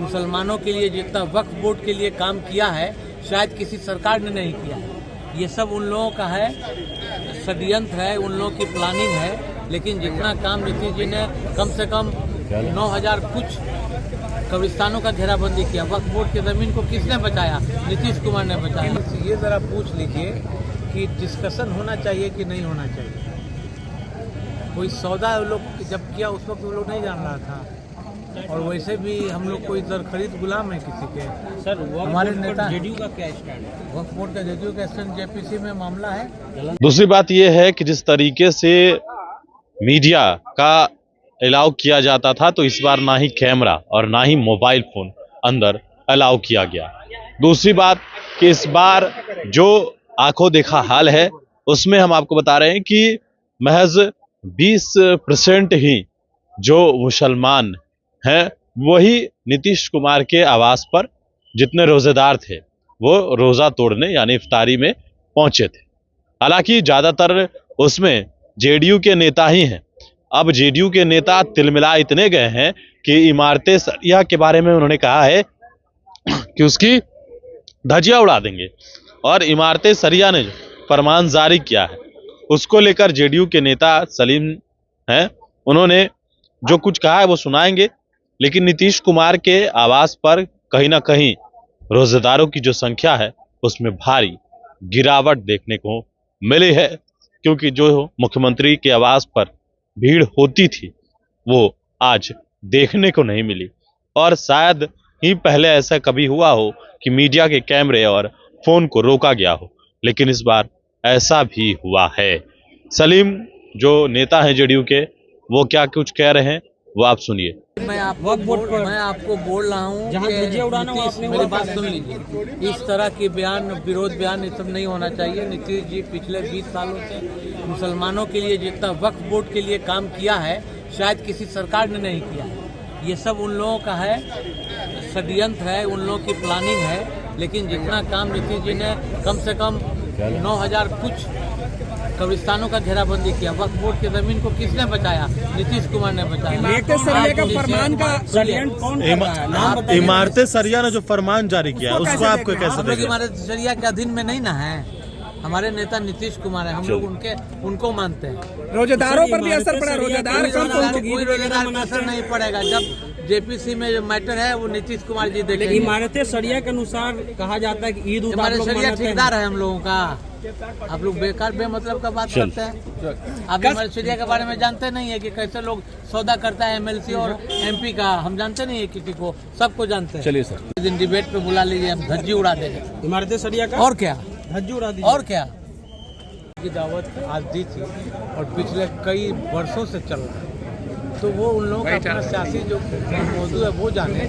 मुसलमानों के लिए जितना वक्फ बोर्ड के लिए काम किया है शायद किसी सरकार ने नहीं किया है। ये सब उन लोगों का है, षड्यंत्र है, उन लोगों की प्लानिंग है। लेकिन जितना काम नीतीश जी ने कम से कम 9,000 कुछ कब्रिस्तानों का घेराबंदी किया, वक्फ बोर्ड की जमीन को किसने बचाया? नीतीश कुमार ने बचाया। ये जरा पूछ लीजिए कि डिस्कशन होना चाहिए कि नहीं होना चाहिए। कोई सौदा लोग जब किया उस वक्त वो लोग नहीं जान रहा था, और वैसे भी हम लोग कोई दर खरीद गुलाम है किसी के। सर हमारे नेता जेडीयू का क्या स्टैंड है? वक्फ बोर्ड का जेडीयू का स्टैंड जेपीसी में मामला है। दूसरी बात यह है कि जिस तरीके से मीडिया का अलाउ किया जाता था, तो इस बार ना ही कैमरा और ना ही मोबाइल फोन अंदर अलाउ किया गया। दूसरी बात कि इस बार जो आंखों देखा हाल है उसमें हम आपको बता रहे हैं कि महज 20% ही जो मुसलमान हैं वही नीतीश कुमार के आवास पर जितने रोजेदार थे वो रोजा तोड़ने यानी इफ्तारी में पहुंचे थे। हालांकि ज्यादातर उसमें जेडीयू के नेता ही हैं। अब जेडीयू के नेता तिलमिला इतने गए हैं कि इमारतें सरिया के बारे में उन्होंने कहा है कि उसकी धज्जियां उड़ा देंगे, और इमारतें सरिया ने जो फरमान जारी किया है उसको लेकर जेडीयू के नेता सलीम हैं, उन्होंने जो कुछ कहा है वो सुनाएंगे। लेकिन नीतीश कुमार के आवास पर कहीं ना कहीं रोजेदारों की जो संख्या है उसमें भारी गिरावट देखने को मिली है, क्योंकि जो मुख्यमंत्री के आवास पर भीड़ होती थी वो आज देखने को नहीं मिली। और शायद ही पहले ऐसा कभी हुआ हो कि मीडिया के कैमरे और फोन को रोका गया हो, लेकिन इस बार ऐसा भी हुआ है। सलीम जो नेता हैं जेडीयू के, वो क्या कुछ कह रहे हैं वो आप सुनिए। मैं आपको बोल रहा हूँ कि मेरी बात सुन लीजिए। इस तरह के बयान, विरोध बयान, ये सब नहीं होना चाहिए। नीतीश जी पिछले 20 सालों से मुसलमानों के लिए जितना वक्फ बोर्ड के लिए काम किया है शायद किसी सरकार ने नहीं किया है। ये सब उन लोगों का है, षड्यंत्र है, उन लोगों की प्लानिंग है। लेकिन जितना काम नीतीश जी ने कम से कम 9,000 कुछ कब्रिस्तानों का घेराबंदी किया, वक्फ बोर्ड की जमीन को किसने बचाया? नीतीश कुमार ने बचाया। इमारतें सरिया ने जो फरमान जारी किया उसको आपको कैसे देखें? इमारत सरिया के अधीन में नहीं ना है। हमारे नेता नीतीश कुमार है, हम लोग उनको मानते हैं। रोजेदारों पर भी असर पड़ा? रोजेदार कोई रोजेदार पर असर नहीं पड़ेगा। जब जेपीसी में जो मैटर है वो नीतीश कुमार जी देखेंगे। इमारतें सरिया के अनुसार कहा जाता है कि ईद सरिया ठेकेदार है हम लोगों का। आप लोग बेकार बेमतलब का बात करते हैं। आप हमारे सरिया के बारे में जानते नहीं है कि कैसे लोग सौदा करता है एमएलसी और एमपी का। हम जानते नहीं है किसी को, सबको जानते हैं। चलिए सर, दिन डिबेट पे बुला लीजिए, हम धज्जी उड़ा देंगे। इमारतें सरिया का और क्या धज्जी उड़ा दी और क्या की दावत आज दी थी और पिछले कई वर्षों से चल रहा है। तो वो उन लोगों का अपना सियासी जो मौजूद है वो जाने।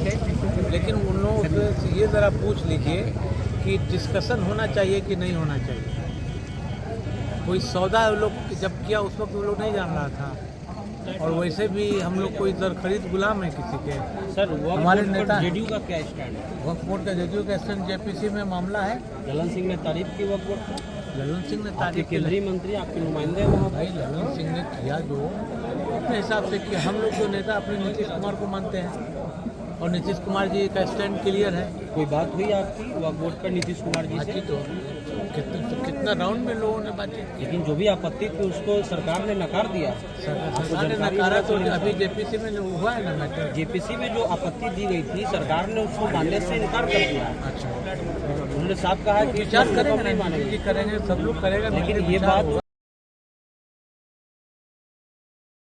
लेकिन उन लोगों से ये ज़रा पूछ लीजिए कि डिस्कशन होना चाहिए कि नहीं होना चाहिए। कोई सौदा लोग जब किया उस वक्त वो लोग नहीं जान रहा था, और वैसे भी हम लोग कोई दर खरीद गुलाम है किसी के। सर हमारे नेता जेडीयू का क्या स्टैंड है? वक्फ बोर्ड का जेडीयू का स्टैंड जेपीसी में मामला है। ललन सिंह ने तारीफ की वक्फ बोर्ड की? ललन सिंह ने आपके तारीफ की। केंद्रीय मंत्री, आपके नुमाइंदे वहाँ भाई ललन सिंह ने किया जो अपने हिसाब से किया। हम लोग जो नेता अपने नीतीश कुमार को मानते हैं और नीतीश कुमार जी का स्टैंड क्लियर है। कोई बात हुई आपकी वक्फ बोर्ड पर नीतीश कुमार जी से? बातचीत तो कितना राउंड में लोगों ने बातचीत की, लेकिन जो भी आपत्ति थी उसको सरकार ने नकार दिया। सरकार ने नकारा। तो अभी जेपीसी में हुआ है ना मैटर। जेपीसी में जो आपत्ति दी गई थी सरकार ने उसको मानने से इनकार कर दिया। अच्छा, उन्होंने साफ कहा कि विचार करेंगे, सब लोग करेगा। लेकिन ये बात